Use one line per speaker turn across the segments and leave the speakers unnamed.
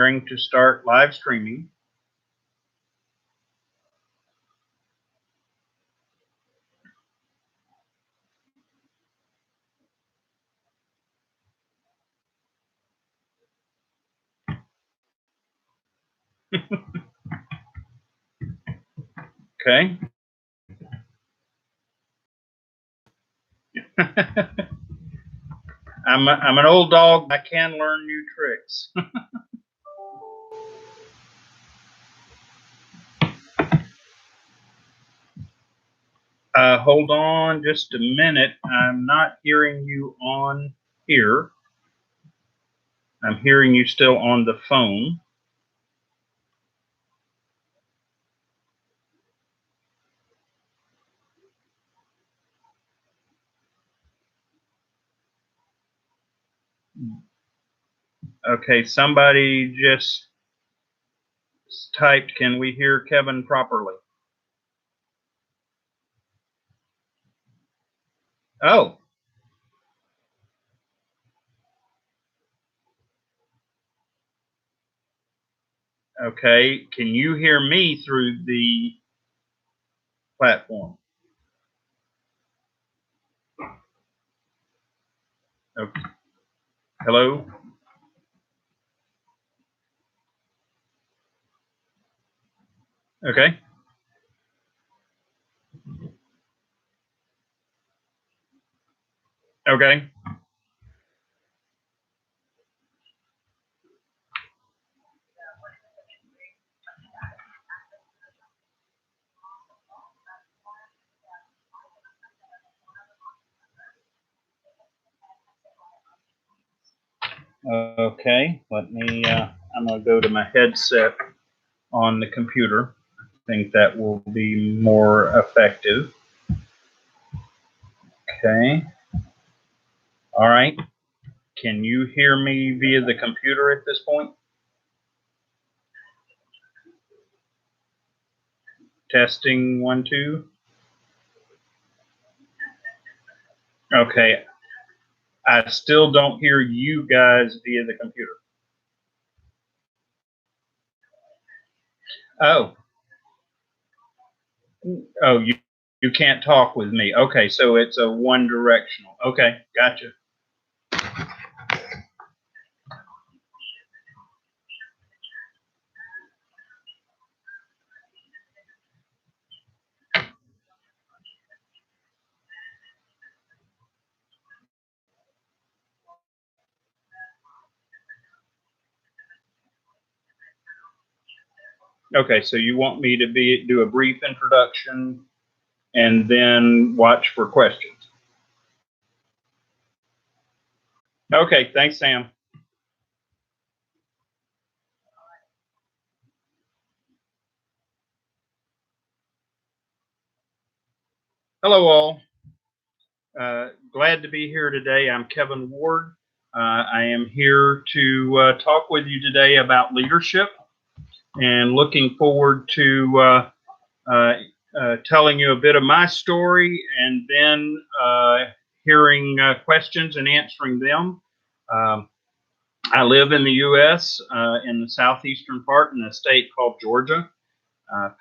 preparing to start live streaming. Okay. I'm an old dog. I can learn new tricks. Hold on just a minute. I'm not hearing you on here. I'm hearing you still on the phone. Okay, somebody just typed, can we hear Kevin properly? Oh. Okay, can you hear me through the platform? Okay. Hello? Okay. Okay. Okay, let me, I'm going to go to my headset on the computer. I think that will be more effective. Okay. All right. Can you hear me via the computer at this point? Testing 1, 2. Okay. I still don't hear you guys via the computer. Oh. Oh, you can't talk with me. Okay, so it's a one directional. Okay, gotcha. Okay, so you want me to do a brief introduction and then watch for questions. Okay, thanks, Sam. Hello, all. Glad to be here today. I'm Kevin Ward. I am here to talk with you today about leadership and looking forward to telling you a bit of my story and then hearing questions and answering them. I live in the U.S. In the southeastern part in a state called Georgia.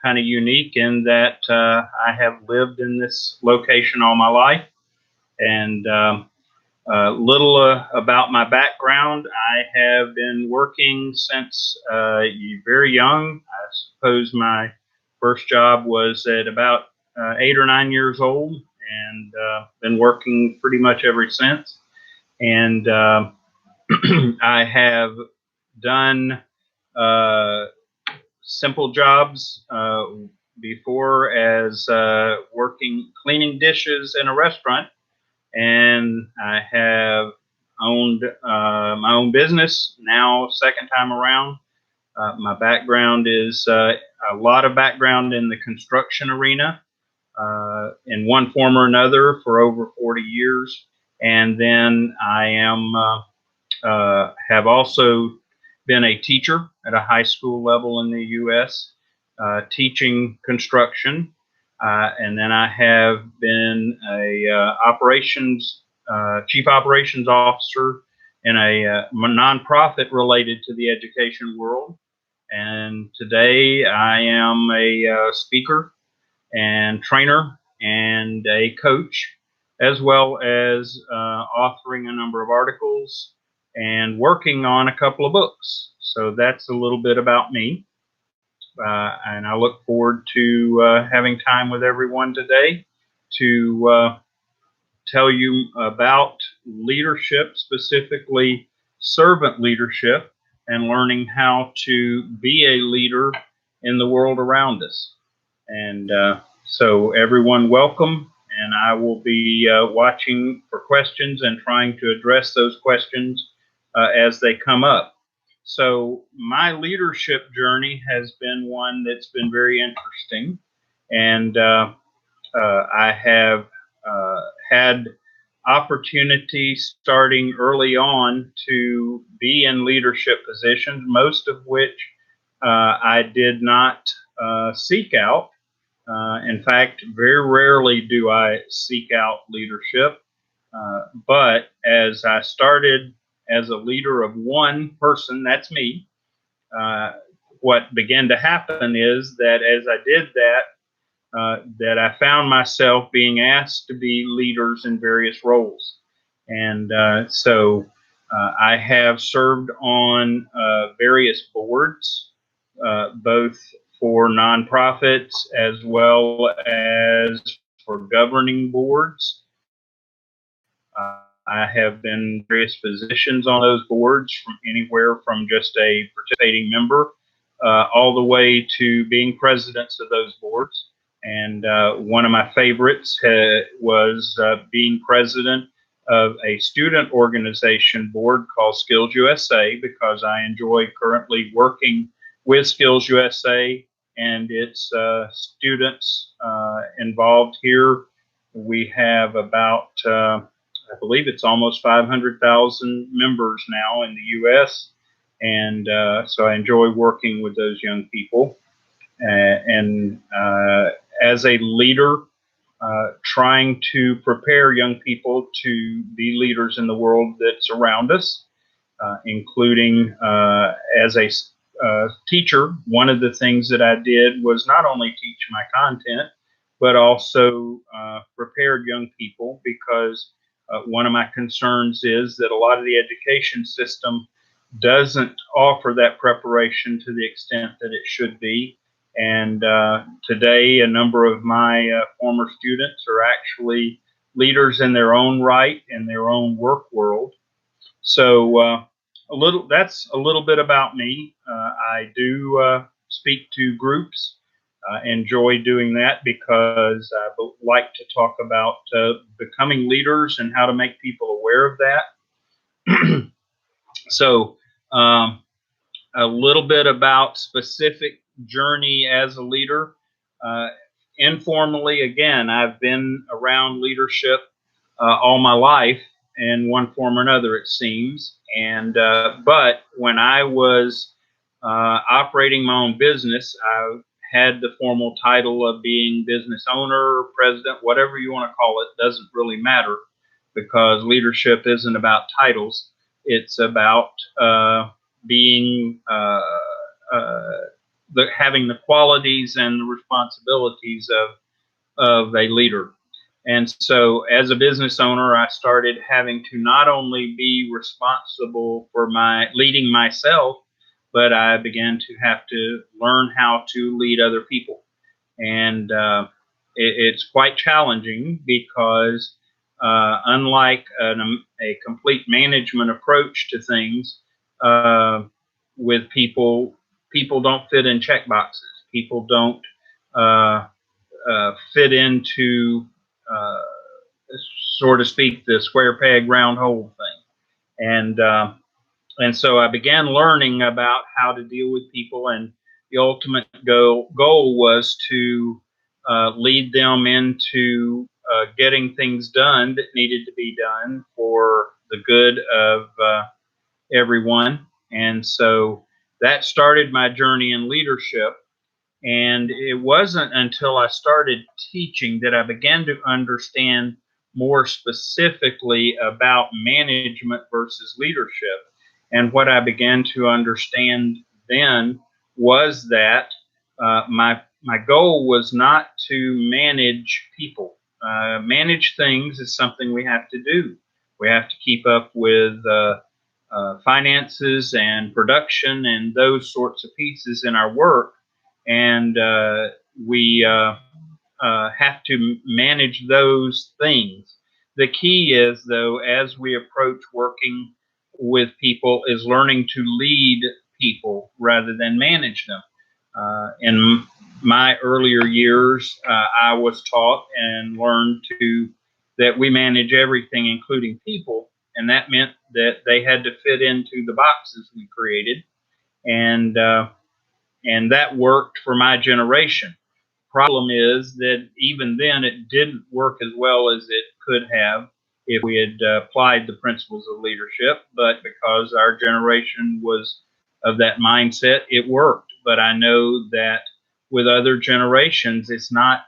Kind of unique in that I have lived in this location all my life. And little about my background. I have been working since very young. I suppose my first job was at about 8 or 9 years old, and been working pretty much ever since. And I have done simple jobs before as cleaning dishes in a restaurant, and I have owned my own business now, second time around. My background is a lot of background in the construction arena in one form or another for over 40 years. And then I have also been a teacher at a high school level in the U.S., teaching construction. And then I have been a chief operations officer in a nonprofit related to the education world. And today I am a speaker and trainer and a coach, as well as authoring a number of articles and working on a couple of books. So that's a little bit about me. And I look forward to having time with everyone today to tell you about leadership, specifically servant leadership, and learning how to be a leader in the world around us. And so everyone welcome, and I will be watching for questions and trying to address those questions as they come up. So my leadership journey has been one that's been very interesting, and I have had opportunities starting early on to be in leadership positions, most of which I did not seek out. In fact, very rarely do I seek out leadership. But as I started as a leader of one person, that's me, what began to happen is that as I did that, that I found myself being asked to be leaders in various roles. And so I have served on various boards, both for nonprofits as well as for governing boards. I have been in various positions on those boards, from anywhere from just a participating member all the way to being presidents of those boards. And one of my favorites was being president of a student organization board called Skills USA, because I enjoy currently working with Skills USA and its students involved here. We have about I believe it's almost 500,000 members now in the U.S. And so I enjoy working with those young people. And as a leader, trying to prepare young people to be leaders in the world that's around us, including as a teacher, one of the things that I did was not only teach my content, but also prepared young people, because one of my concerns is that a lot of the education system doesn't offer that preparation to the extent that it should be. And today, a number of my former students are actually leaders in their own right, in their own work world. So that's a little bit about me. I do speak to groups. Enjoy doing that because I like to talk about becoming leaders and how to make people aware of that. So a little bit about specific journey as a leader. Informally, again, I've been around leadership all my life in one form or another, it seems. And but when I was operating my own business, I had the formal title of being business owner, president, whatever you want to call it, doesn't really matter, because leadership isn't about titles. It's about being having the qualities and the responsibilities of a leader. And so as a business owner, I started having to not only be responsible for my leading myself, but I began to have to learn how to lead other people. And it's quite challenging because unlike a complete management approach to things, with people don't fit in check boxes. People don't fit into, so to speak, the square peg round hole thing. And so I began learning about how to deal with people, and the ultimate goal was to lead them into getting things done that needed to be done for the good of everyone. And so that started my journey in leadership. And it wasn't until I started teaching that I began to understand more specifically about management versus leadership. And what I began to understand then was that my goal was not to manage people. Manage things is something we have to do. We have to keep up with finances and production and those sorts of pieces in our work, and we have to manage those things. The key is, though, as we approach working with people, is learning to lead people rather than manage them. In my earlier years, I was taught and learned that we manage everything, including people, and that meant that they had to fit into the boxes we created, and that worked for my generation. Problem is that even then it didn't work as well as it could have if we had applied the principles of leadership, but because our generation was of that mindset, it worked. But I know that with other generations, it's not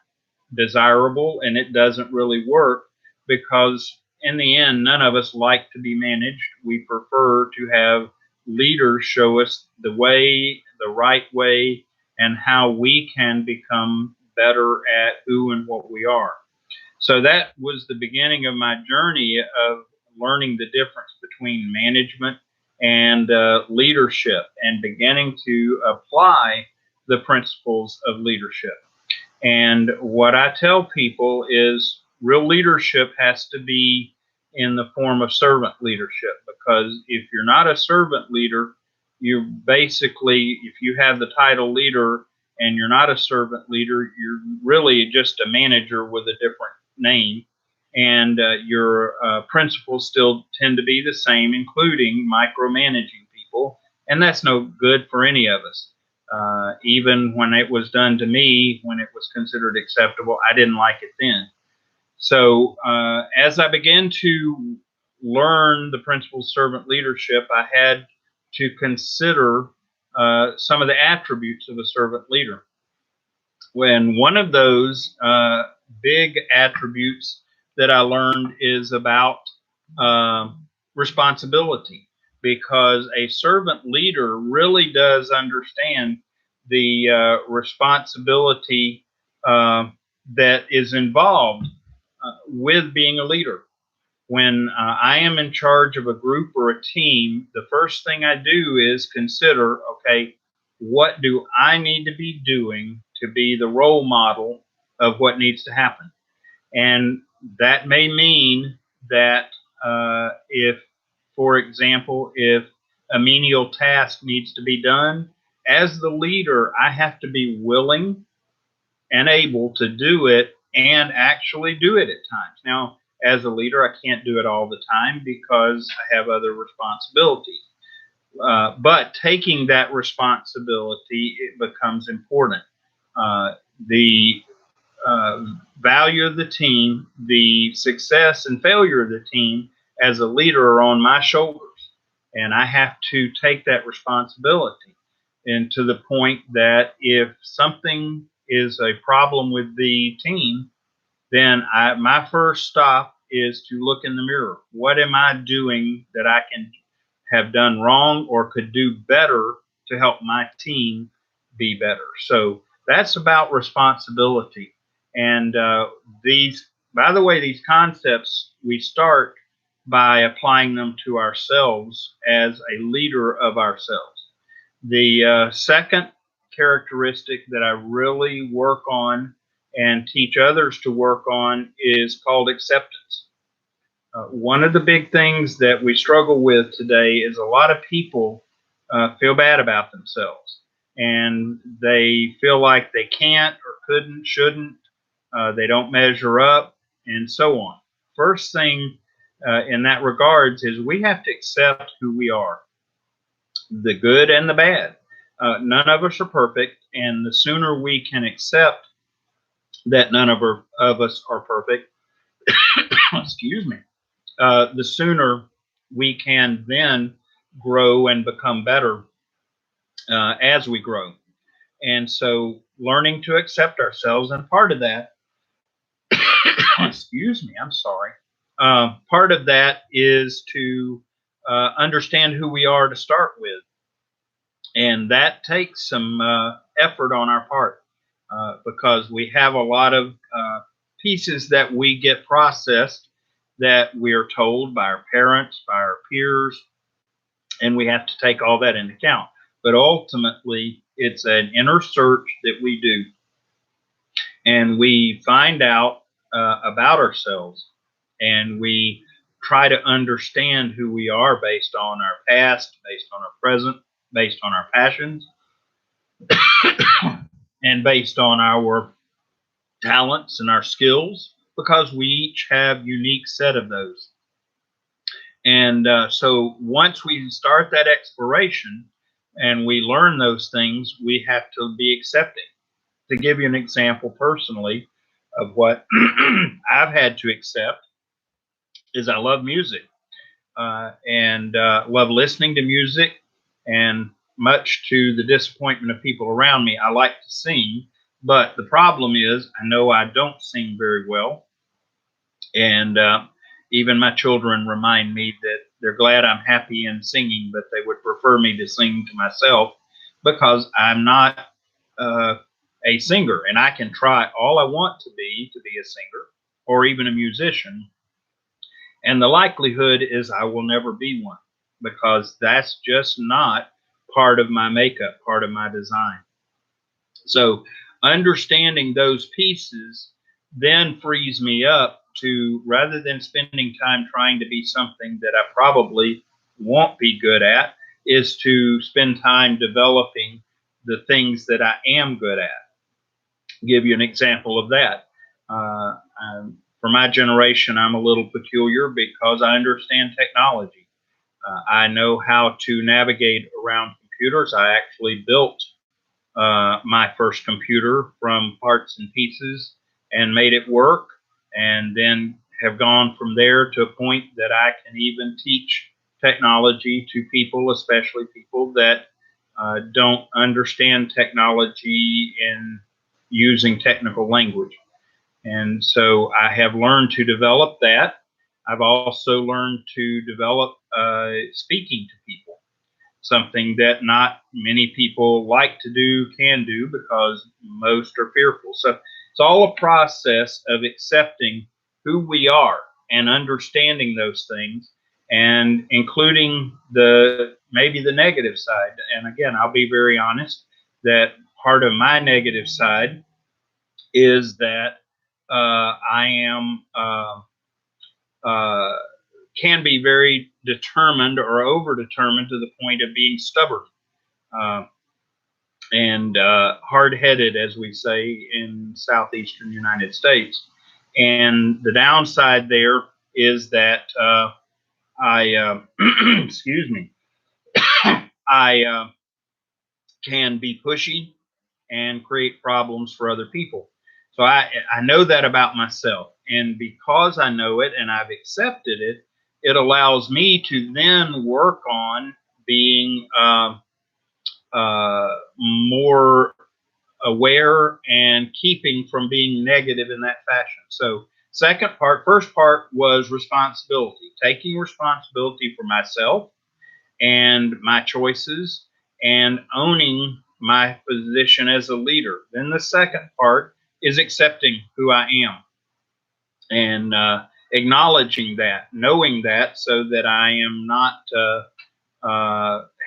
desirable and it doesn't really work, because in the end, none of us like to be managed. We prefer to have leaders show us the way, the right way, and how we can become better at who and what we are. So that was the beginning of my journey of learning the difference between management and leadership, and beginning to apply the principles of leadership. And what I tell people is real leadership has to be in the form of servant leadership, because if you're not a servant leader, you're basically, if you have the title leader and you're not a servant leader, you're really just a manager with a different name. And your principles still tend to be the same, including micromanaging people. And that's no good for any of us. Even when it was done to me, when it was considered acceptable, I didn't like it then. So as I began to learn the principles of servant leadership, I had to consider some of the attributes of a servant leader. When one of those big attributes that I learned is about responsibility, because a servant leader really does understand the responsibility that is involved with being a leader. When I am in charge of a group or a team, the first thing I do is consider, okay, what do I need to be doing to be the role model of what needs to happen? And that may mean that if, for example, if a menial task needs to be done, as the leader, I have to be willing and able to do it and actually do it at times. Now, as a leader, I can't do it all the time because I have other responsibilities. But taking that responsibility, it becomes important. The value of the team, the success and failure of the team as a leader are on my shoulders. And I have to take that responsibility. And to the point that if something is a problem with the team, then my first stop is to look in the mirror. What am I doing that I can have done wrong or could do better to help my team be better? So that's about responsibility. And by the way, these concepts, we start by applying them to ourselves as a leader of ourselves. The second characteristic that I really work on and teach others to work on is called acceptance. One of the big things that we struggle with today is a lot of people feel bad about themselves, and they feel like they can't or couldn't, shouldn't, they don't measure up, and so on. First thing in that regards is we have to accept who we are, the good and the bad. None of us are perfect, and the sooner we can accept that none of us are perfect, excuse me, the sooner we can then grow and become better as we grow. And so learning to accept ourselves, and part of that, excuse me, I'm sorry. Part of that is to understand who we are to start with. And that takes some effort on our part because we have a lot of pieces that we get processed that we are told by our parents, by our peers, and we have to take all that into account. But ultimately, it's an inner search that we do, and we find out about ourselves, and we try to understand who we are based on our past, based on our present, based on our passions, and based on our talents and our skills, because we each have unique set of those. And so once we start that exploration and we learn those things, we have to be accepting. To give you an example personally of what I've had to accept is I love music and love listening to music, and much to the disappointment of people around me, I like to sing. But the problem is I know I don't sing very well. And even my children remind me that they're glad I'm happy in singing, but they would prefer me to sing to myself because I'm not a singer. And I can try all I want to be a singer or even a musician. And the likelihood is I will never be one because that's just not part of my makeup, part of my design. So understanding those pieces then frees me up to, rather than spending time trying to be something that I probably won't be good at, is to spend time developing the things that I am good at. I'll give you an example of that. For my generation, I'm a little peculiar because I understand technology. I know how to navigate around computers. I actually built my first computer from parts and pieces and made it work, and then have gone from there to a point that I can even teach technology to people, especially people that don't understand technology in using technical language. And so I have learned to develop that. I've also learned to develop speaking to people, something that not many people like to do, can do, because most are fearful. So it's all a process of accepting who we are and understanding those things, and including maybe the negative side. And again, I'll be very honest that part of my negative side is that I am can be very determined or over determined to the point of being stubborn and hard-headed, as we say in southeastern United States. And the downside there is that I excuse me, I can be pushy and create problems for other people. So I know that about myself. And because I know it and I've accepted it, it allows me to then work on being more aware and keeping from being negative in that fashion. So first part was responsibility, taking responsibility for myself and my choices and owning my position as a leader. Then the second part is accepting who I am and acknowledging that, knowing that, so that I am not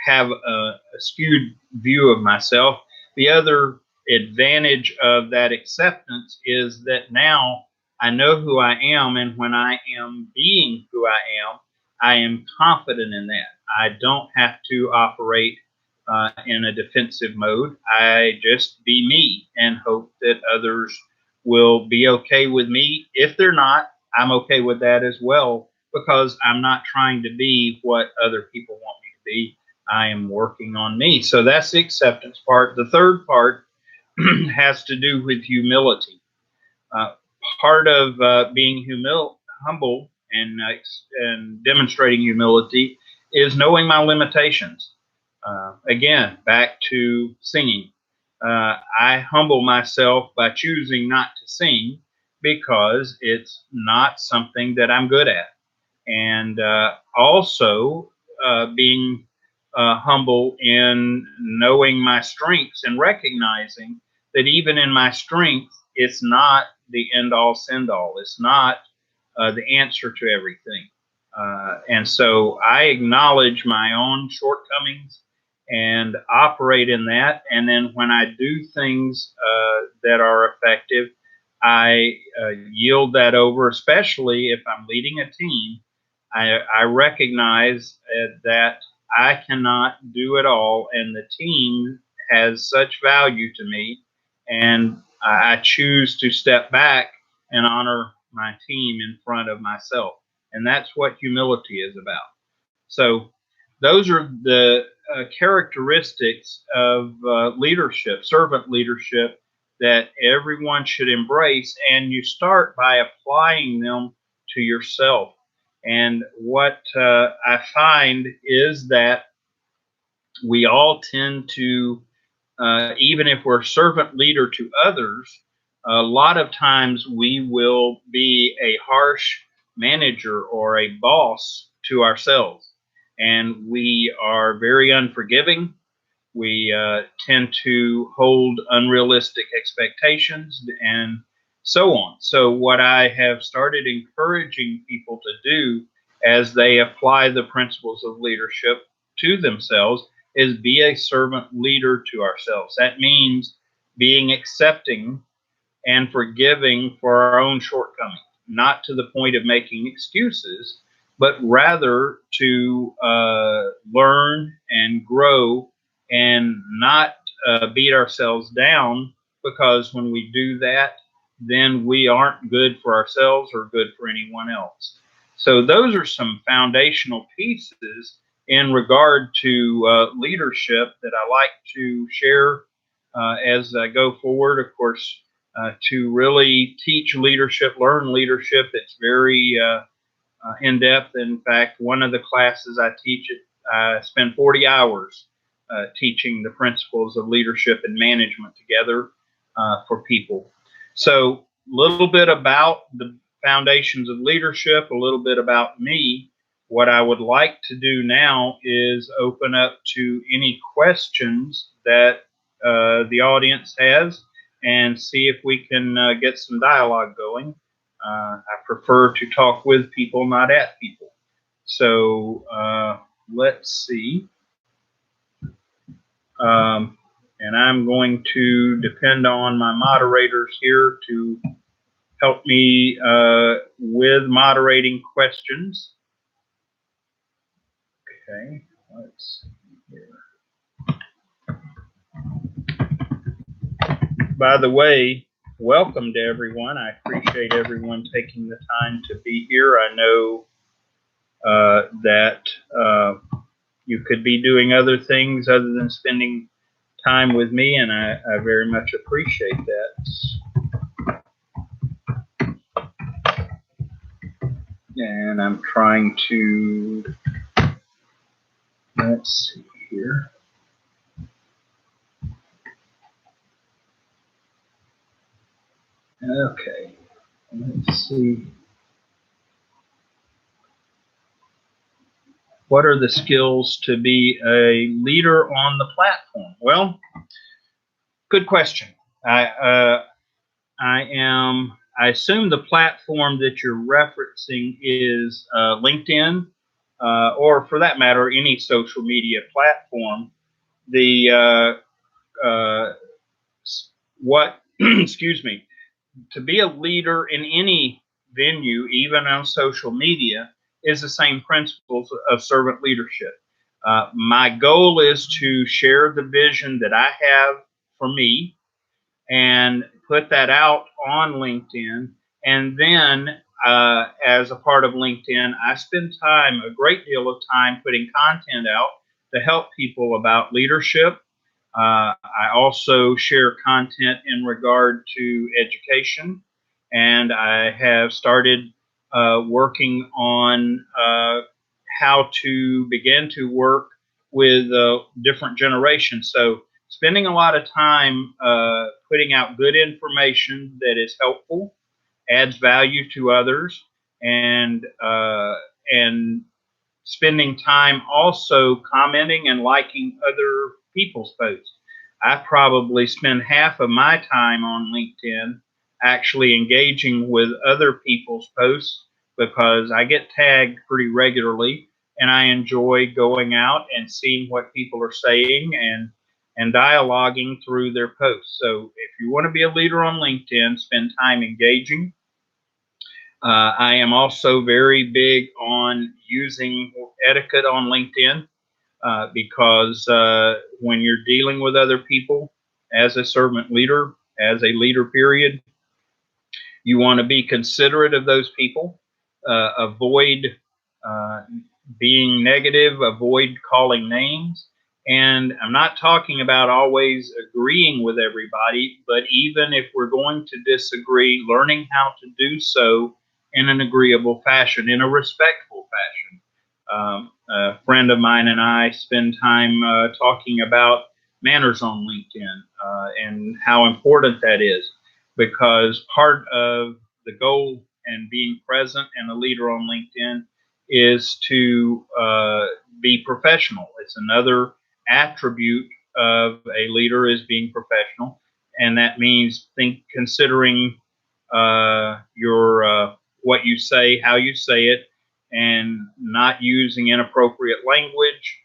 have a skewed view of myself. The other advantage of that acceptance is that now I know who I am, and when I am being who I am confident in that. I don't have to operate in a defensive mode. I just be me and hope that others will be okay with me. If they're not, I'm okay with that as well, because I'm not trying to be what other people want me to be. I am working on me. So that's the acceptance part. The third part has to do with humility. Part of being humble and demonstrating humility is knowing my limitations. Again, back to singing. I humble myself by choosing not to sing because it's not something that I'm good at. And also being humble in knowing my strengths and recognizing that even in my strength, it's not the end all, send all. It's not the answer to everything. And so I acknowledge my own shortcomings and operate in that. And then when I do things that are effective, I yield that over, especially if I'm leading a team. I recognize that I cannot do it all, and the team has such value to me, and I choose to step back and honor my team in front of myself. And that's what humility is about. So those are the characteristics of leadership, servant leadership, that everyone should embrace. And you start by applying them to yourself. And what I find is that we all tend to, even if we're servant leader to others, a lot of times we will be a harsh manager or a boss to ourselves. And we are very unforgiving. We tend to hold unrealistic expectations and so on. So, what I have started encouraging people to do as they apply the principles of leadership to themselves is be a servant leader to ourselves. That means being accepting and forgiving for our own shortcomings, not to the point of making excuses, but rather to learn and grow and not beat ourselves down, because when we do that, then we aren't good for ourselves or good for anyone else. So those are some foundational pieces in regard to leadership that I like to share as I go forward. Of course, to really teach leadership, learn leadership, it's very in depth. In fact, one of the classes I teach, I spend 40 hours teaching the principles of leadership and management together for people. So, a little bit about the foundations of leadership, a little bit about me. What I would like to do now is open up to any questions that the audience has and see if we can get some dialogue going. I prefer to talk with people, not at people. So let's see. And I'm going to depend on my moderators here to help me with moderating questions. Okay, let's see here. By the way, welcome to everyone. I appreciate everyone taking the time to be here. I know that you could be doing other things other than spending time with me, and I very much appreciate that. And I'm trying to, let's see here. Okay, let's see. What are the skills to be a leader on the platform? Well, good question. I assume the platform that you're referencing is LinkedIn, or for that matter, any social media platform. Excuse me, to be a leader in any venue, even on social media, is the same principles of servant leadership. My goal is to share the vision that I have for me and put that out on LinkedIn. And then as a part of LinkedIn, I spend time, a great deal of time, putting content out to help people about leadership. I also share content in regard to education, and I have started working on how to begin to work with different generations. So spending a lot of time putting out good information that is helpful adds value to others, and spending time also commenting and liking other people's posts. I probably spend half of my time on LinkedIn actually engaging with other people's posts because I get tagged pretty regularly and I enjoy going out and seeing what people are saying and dialoguing through their posts. So if you want to be a leader on LinkedIn, spend time engaging. I am also very big on using etiquette on LinkedIn because when you're dealing with other people as a servant leader, as a leader, period, you want to be considerate of those people, avoid uh, being negative, avoid calling names. And I'm not talking about always agreeing with everybody, but even if we're going to disagree, learning how to do so in an agreeable fashion, in a respectful fashion. A friend of mine and I spend time talking about manners on LinkedIn and how important that is, because part of the goal and being present and a leader on LinkedIn is to be professional. It's another attribute of a leader is being professional, and that means considering your what you say, how you say it, and not using inappropriate language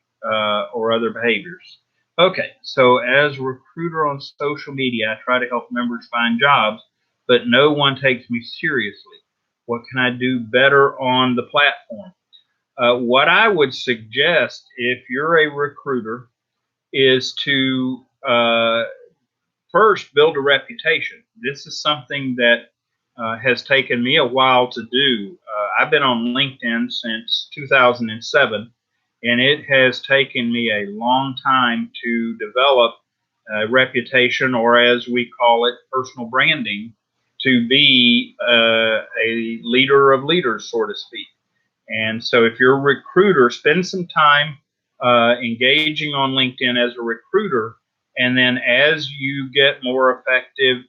or other behaviors. Okay, so as a recruiter on social media, I try to help members find jobs, but no one takes me seriously. What can I do better on the platform? What I would suggest if you're a recruiter is to first build a reputation. This is something that has taken me a while to do. I've been on LinkedIn since 2007, and it has taken me a long time to develop a reputation, or as we call it, personal branding, to be a leader of leaders, so to speak. And so if you're a recruiter, spend some time engaging on LinkedIn as a recruiter. And then as you get more effective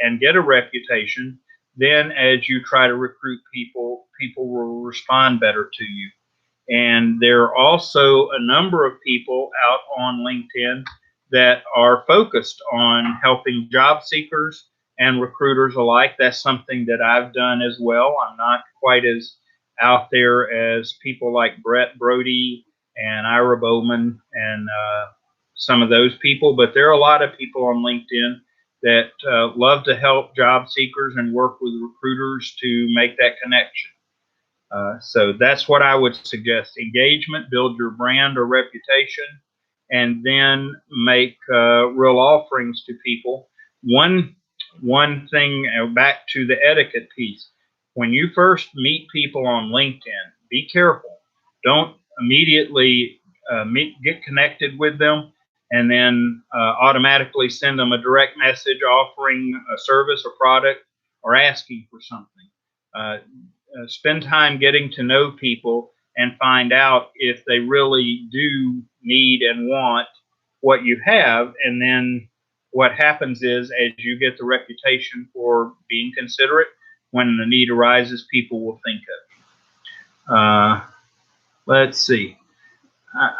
and get a reputation, then as you try to recruit people, people will respond better to you. And there are also a number of people out on LinkedIn that are focused on helping job seekers and recruiters alike. That's something that I've done as well. I'm not quite as out there as people like Brett Brody and Ira Bowman and some of those people, but there are a lot of people on LinkedIn that love to help job seekers and work with recruiters to make that connection. So that's what I would suggest. Engagement, build your brand or reputation, and then make real offerings to people. One thing, back to the etiquette piece. When you first meet people on LinkedIn, be careful. Don't immediately get connected with them and then automatically send them a direct message offering a service or product or asking for something. Spend time getting to know people and find out if they really do need and want what you have. And then what happens is, as you get the reputation for being considerate, when the need arises, people will think of you. Let's see.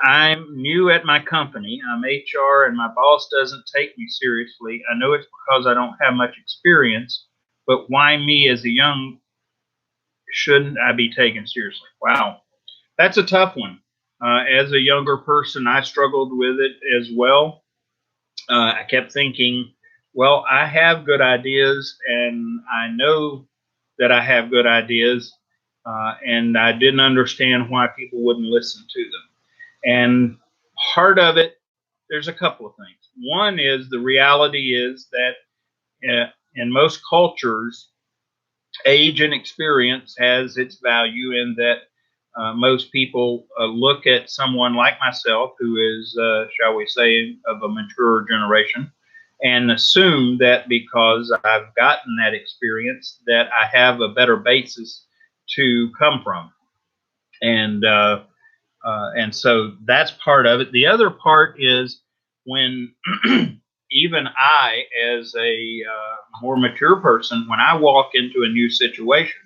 I'm new at my company. I'm HR, and my boss doesn't take me seriously. I know it's because I don't have much experience, but why me as a young shouldn't I be taken seriously? Wow, that's a tough one. As a younger person, I struggled with it as well. I kept thinking, well, I have good ideas, and I know that I have good ideas, and I didn't understand why people wouldn't listen to them. And part of it, there's a couple of things. One is the reality is that in most cultures, age and experience has its value in that most people look at someone like myself, who is, shall we say, of a mature generation, and assume that because I've gotten that experience, that I have a better basis to come from, and and so that's part of it. The other part is when even I, as a more mature person, when I walk into a new situation,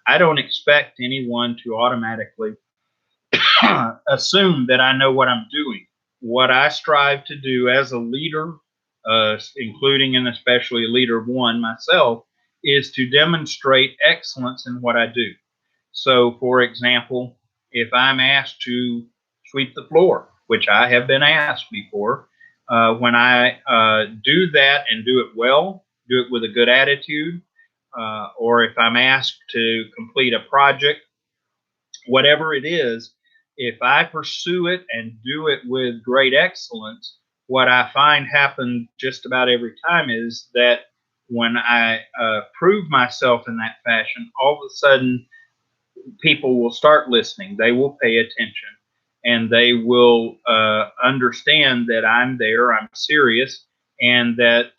I don't expect anyone to automatically assume that I know what I'm doing. What I strive to do as a leader, including and especially a leader of one myself, is to demonstrate excellence in what I do. So, for example, if I'm asked to sweep the floor, which I have been asked before, when I do that and do it well, do it with a good attitude, or if I'm asked to complete a project, whatever it is, if I pursue it and do it with great excellence, what I find happens just about every time is that when I prove myself in that fashion, all of a sudden people will start listening. They will pay attention, and they will understand that I'm there. I'm serious, and that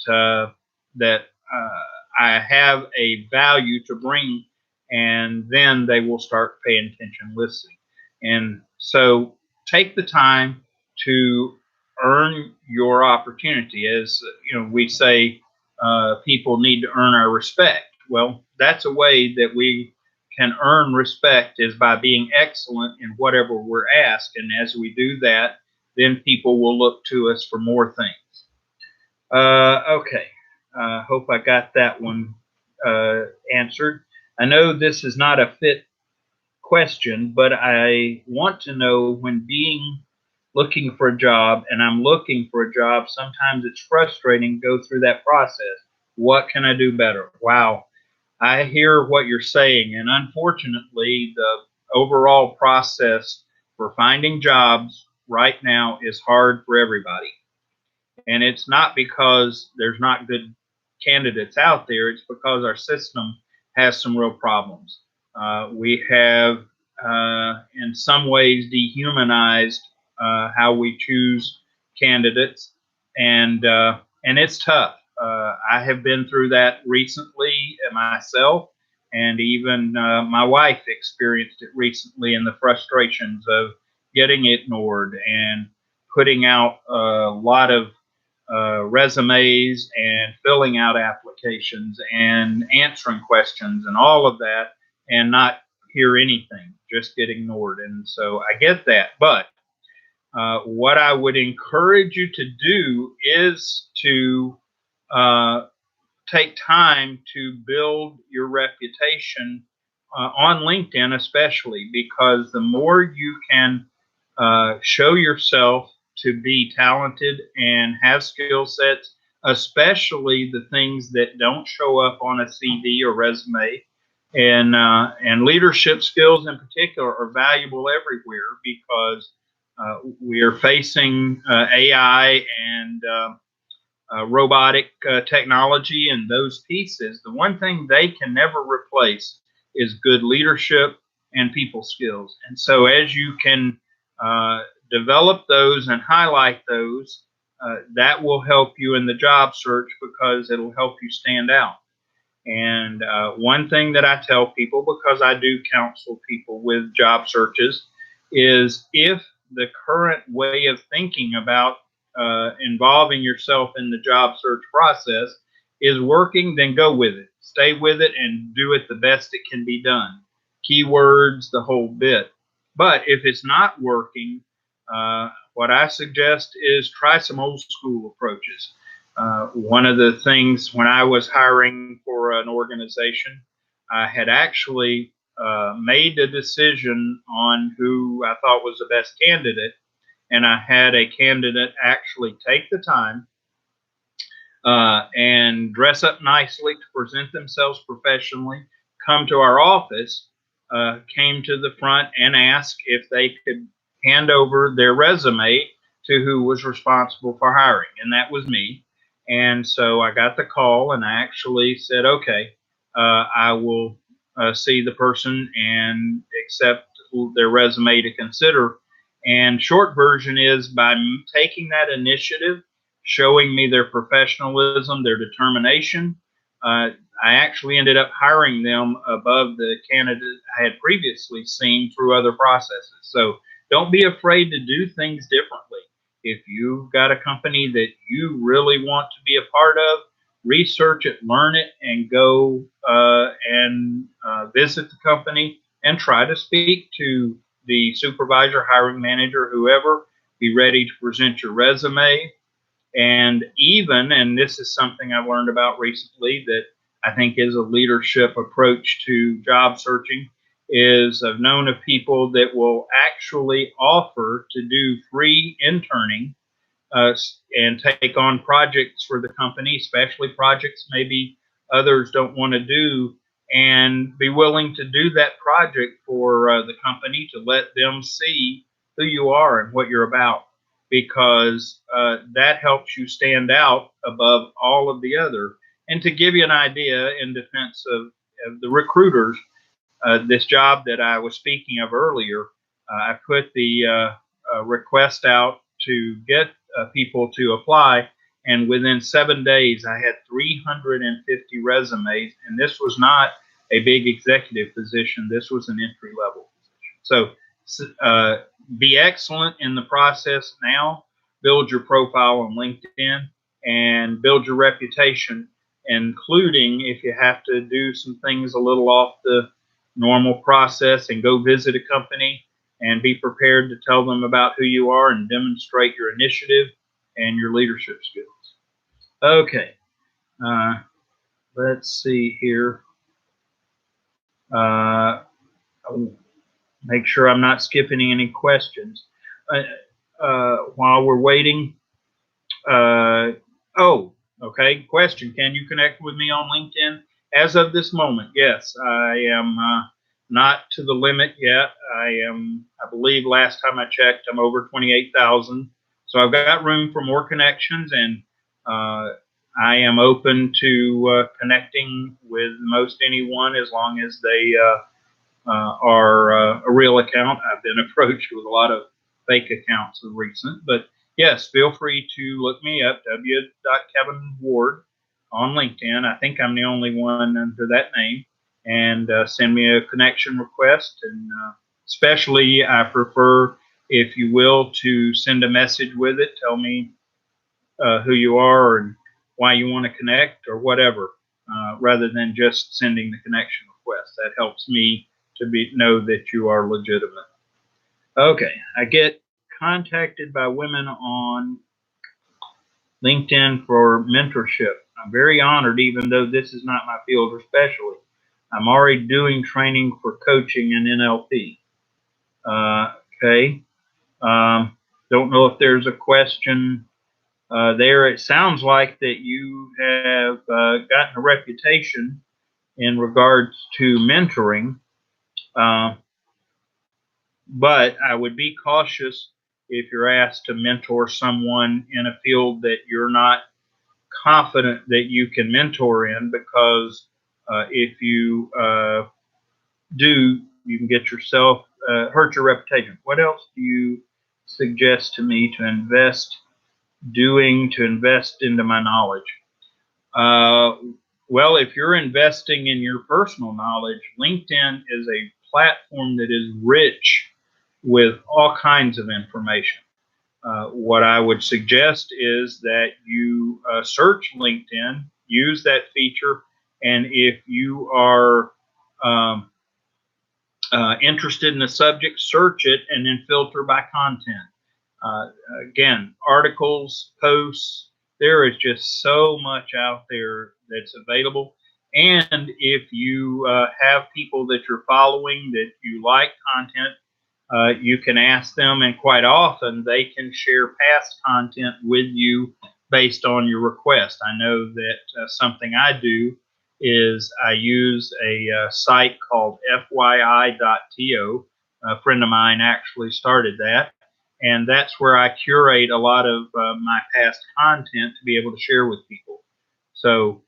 I have a value to bring. And then they will start paying attention, listening. And so, take the time to earn your opportunity. As you know, we say people need to earn our respect. Well, that's a way that we can earn respect is by being excellent in whatever we're asked. And as we do that, then people will look to us for more things. Okay. Hope I got that one answered. I know this is not a fit question, but I want to know when being looking for a job and I'm looking for a job, sometimes it's frustrating to go through that process. What can I do better? Wow. I hear what you're saying, and unfortunately, the overall process for finding jobs right now is hard for everybody. And it's not because there's not good candidates out there, it's because our system has some real problems. We have, in some ways, dehumanized how we choose candidates, and it's tough. I have been through that recently myself, and even my wife experienced it recently in the frustrations of getting ignored and putting out a lot of resumes and filling out applications and answering questions and all of that and not hear anything, just get ignored. And so I get that. But what I would encourage you to do is to take time to build your reputation on LinkedIn, especially because the more you can show yourself to be talented and have skill sets, especially the things that don't show up on a CV or resume. And leadership skills in particular are valuable everywhere because we are facing AI and robotic technology and those pieces. The one thing they can never replace is good leadership and people skills. And so, as you can develop those and highlight those, that will help you in the job search because it'll help you stand out. And one thing that I tell people, because I do counsel people with job searches, is if the current way of thinking about involving yourself in the job search process is working, then go with it. Stay with it and do it the best it can be done. Keywords, the whole bit. But if it's not working, what I suggest is try some old school approaches. One of the things when I was hiring for an organization, I had actually made a decision on who I thought was the best candidate, and I had a candidate actually take the time and dress up nicely to present themselves professionally, come to our office, came to the front and asked if they could hand over their resume to who was responsible for hiring, and that was me. And so I got the call, and I actually said, okay, I will see the person and accept their resume to consider. And short version is by taking that initiative, showing me their professionalism, their determination, I actually ended up hiring them above the candidate I had previously seen through other processes. So don't be afraid to do things differently. If you've got a company that you really want to be a part of, research it, learn it, and go and visit the company and try to speak to the supervisor, hiring manager, whoever. Be ready to present your resume. And even, and this is something I've learned about recently that I think is a leadership approach to job searching, is I've known of people that will actually offer to do free interning and take on projects for the company, especially projects maybe others don't want to do, and be willing to do that project for the company to let them see who you are and what you're about, because that helps you stand out above all of the other. And to give you an idea, in defense of the recruiters, this job that I was speaking of earlier, I put the request out to get people to apply, and within 7 days, I had 350 resumes, and this was not a big executive position. This was an entry level position. So be excellent in the process now. Build your profile on LinkedIn and build your reputation, including if you have to do some things a little off the normal process and go visit a company, and be prepared to tell them about who you are and demonstrate your initiative and your leadership skills. Okay, let's see here. I'll make sure I'm not skipping any questions. While we're waiting, okay, question. Can you connect with me on LinkedIn? As of this moment, yes, I am not to the limit yet. I believe last time I checked, I'm over 28,000. So I've got room for more connections, and I am open to connecting with most anyone as long as they are a real account. I've been approached with a lot of fake accounts of recent, but yes, feel free to look me up, w.kevinward on LinkedIn. I think I'm the only one under that name, and send me a connection request. And especially, I prefer, if you will, to send a message with it. Tell me who you are and why you want to connect or whatever, rather than just sending the connection request. That helps me to know that you are legitimate. Okay, I get contacted by women on LinkedIn for mentorship. I'm very honored, even though this is not my field or specialty. I'm already doing training for coaching and NLP. Okay. Don't know if there's a question there. It sounds like that you have gotten a reputation in regards to mentoring. But I would be cautious if you're asked to mentor someone in a field that you're not confident that you can mentor in, because if you do, you can get yourself, hurt your reputation. What else do you suggest to me to invest into my knowledge? Well, if you're investing in your personal knowledge, LinkedIn is a platform that is rich with all kinds of information. What I would suggest is that you search LinkedIn, use that feature, and if you are interested in a subject, search it and then filter by content. Again, articles, posts, there is just so much out there that's available. And if you have people that you're following that you like content, you can ask them, and quite often they can share past content with you based on your request. I know that something I do is I use a site called FYI.to. A friend of mine actually started that, and that's where I curate a lot of my past content to be able to share with people. So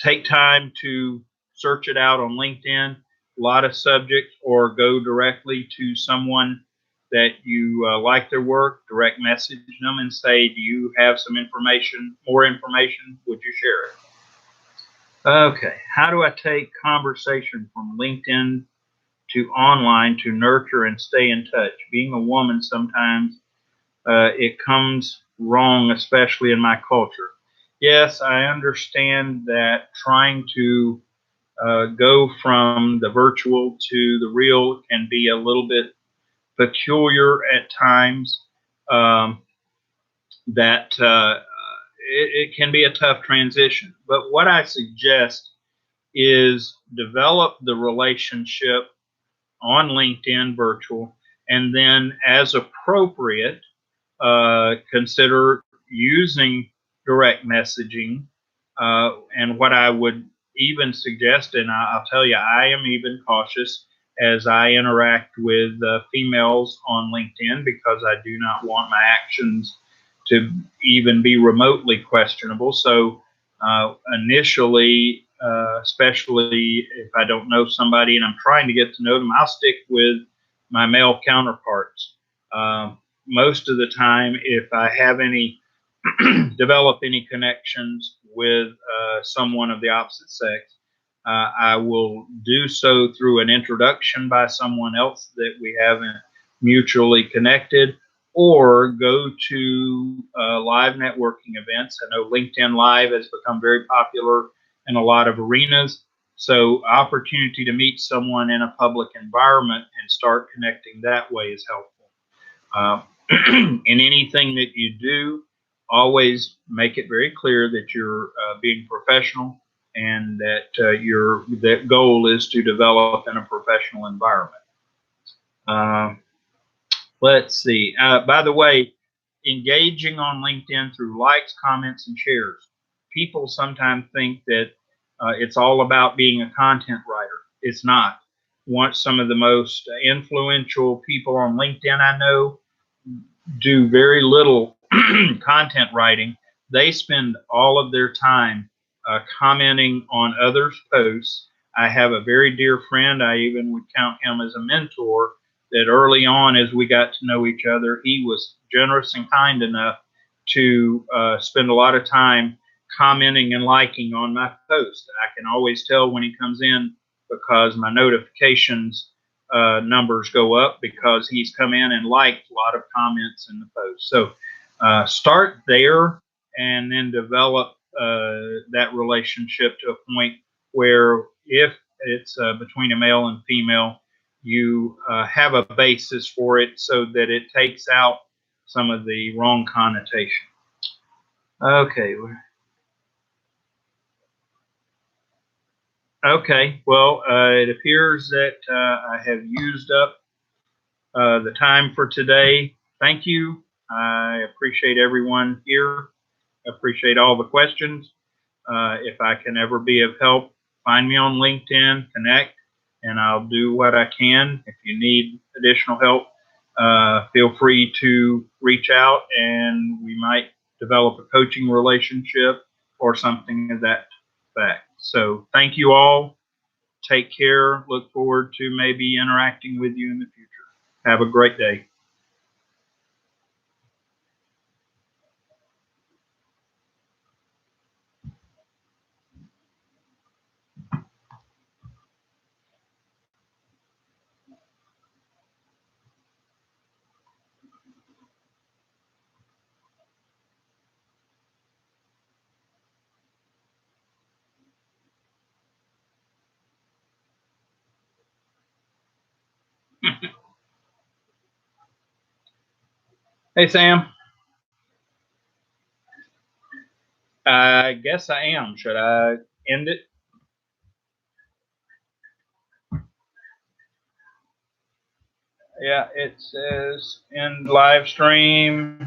take time to search it out on LinkedIn, a lot of subjects, or go directly to someone that you like their work, direct message them and say, do you have some information, more information? Would you share it? Okay, how do I take conversation from LinkedIn to online to nurture and stay in touch? Being a woman, sometimes it comes wrong, especially in my culture. Yes, I understand that trying to go from the virtual to the real can be a little bit peculiar at times. Um, that it can be a tough transition. But what I suggest is develop the relationship on LinkedIn virtual, and then as appropriate, consider using direct messaging. And what I would even suggest, and I'll tell you, I am even cautious as I interact with females on LinkedIn because I do not want my actions to even be remotely questionable. So initially, especially if I don't know somebody and I'm trying to get to know them, I'll stick with my male counterparts. Most of the time, if I have any develop any connections with someone of the opposite sex, I will do so through an introduction by someone else that we haven't mutually connected, or go to live networking events. I know LinkedIn Live has become very popular in a lot of arenas. So, opportunity to meet someone in a public environment and start connecting that way is helpful. In anything that you do, always make it very clear that you're being professional and that your that goal is to develop in a professional environment. Uh, let's see. By the way, engaging on LinkedIn through likes, comments, and shares. People sometimes think that it's all about being a content writer. It's not. Some of the most influential people on LinkedIn I know do very little content writing. They spend all of their time commenting on others' posts. I have a very dear friend, I even would count him as a mentor, that early on as we got to know each other, he was generous and kind enough to spend a lot of time commenting and liking on my post. I can always tell when he comes in because my notifications numbers go up because he's come in and liked a lot of comments in the post. So start there and then develop that relationship to a point where if it's between a male and female, you have a basis for it so that it takes out some of the wrong connotation. Okay. Okay. Well, it appears that I have used up the time for today. Thank you. I appreciate everyone here. I appreciate all the questions. If I can ever be of help, find me on LinkedIn, connect, and I'll do what I can. If you need additional help, feel free to reach out and we might develop a coaching relationship or something of that fact. So thank you all. Take care. Look forward to maybe interacting with you in the future. Have a great day. Hey, Sam. I guess I am. Should I end it? Yeah, it says end live stream.